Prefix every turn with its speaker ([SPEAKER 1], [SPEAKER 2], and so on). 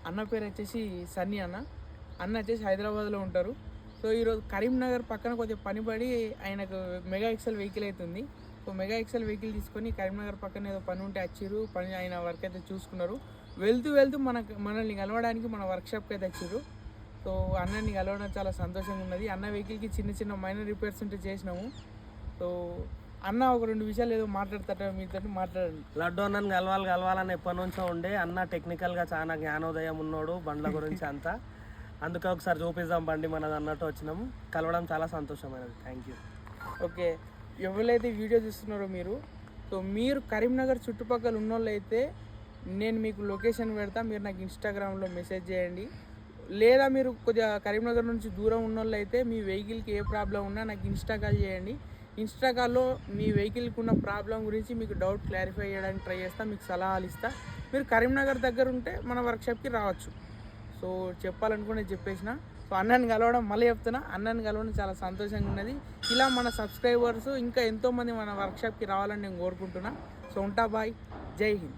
[SPEAKER 1] అన్న పేరు వచ్చేసి సన్నీ అన్న. అన్న వచ్చేసి హైదరాబాద్లో ఉంటారు. సో ఈరోజు కరీంనగర్ పక్కన కొద్దిగా పని పడి ఆయనకు మెగా ఎక్సెల్ వెహికల్ అవుతుంది. సో మెగా ఎక్సెల్ వెహికల్ తీసుకొని కరీంనగర్ పక్కన ఏదో పని ఉంటే వచ్చిర్రు. పని ఆయన వర్క్ అయితే చూసుకున్నారు. వెళ్తూ వెళ్తూ మనల్ని కలవడానికి మన వర్క్షాప్కి అయితే వచ్చిర్రు. సో అన్నని కలవడం చాలా సంతోషంగా ఉన్నది. అన్న వెహికల్కి చిన్న చిన్న మైనర్ రిపేర్స్ ఉంటే చేసినాము. సో అన్న ఒక 2 విషయాలు ఏదో మాట్లాడతాట, మీతో మాట్లాడండి.
[SPEAKER 2] లడ్డు అన్నని కలవాలని ఎప్పటి నుంచో ఉండే. అన్న టెక్నికల్గా చాలా జ్ఞానోదయం ఉన్నాడు బండ్ల గురించి అంతా. అందుకే ఒకసారి చూపిద్దాం బండి మనది అన్నట్టు వచ్చినాము. కలవడం చాలా సంతోషమైనది. Thank you.
[SPEAKER 1] ఓకే, ఎవరైతే వీడియో చూస్తున్నారో సో మీరు కరీంనగర్ చుట్టుపక్కల ఉన్నోళ్ళు అయితే నేను మీకు లొకేషన్ పెడతా, మీరు నాకు ఇన్స్టాగ్రామ్లో మెసేజ్ చేయండి. లేదా మీరు కొద్దిగా కరీంనగర్ నుంచి దూరం ఉన్నోళ్ళు అయితే మీ వెహికల్కి ఏ ప్రాబ్లం ఉన్నా నాకు ఇన్స్టా కాల్ చేయండి. ఇన్స్టా కాల్లో మీ వెహికల్కి ఉన్న ప్రాబ్లం గురించి మీకు డౌట్ క్లారిఫై చేయడానికి ట్రై చేస్తా, మీకు సలహాలు ఇస్తా. మీరు కరీంనగర్ దగ్గర ఉంటే మన వర్క్షాప్కి రావచ్చు. సో చెప్పాలనుకునే చెప్పేసిన. సో అన్నని కలవడం మళ్ళీ చెప్తున్నా, అన్నని కలవడం చాలా సంతోషంగా ఉన్నది. ఇలా మన సబ్స్క్రైబర్స్ ఇంకా ఎంతోమంది మన వర్క్షాప్కి రావాలని నేను కోరుకుంటున్నా. సో ఉంటా, బాయ్, జై హింద్.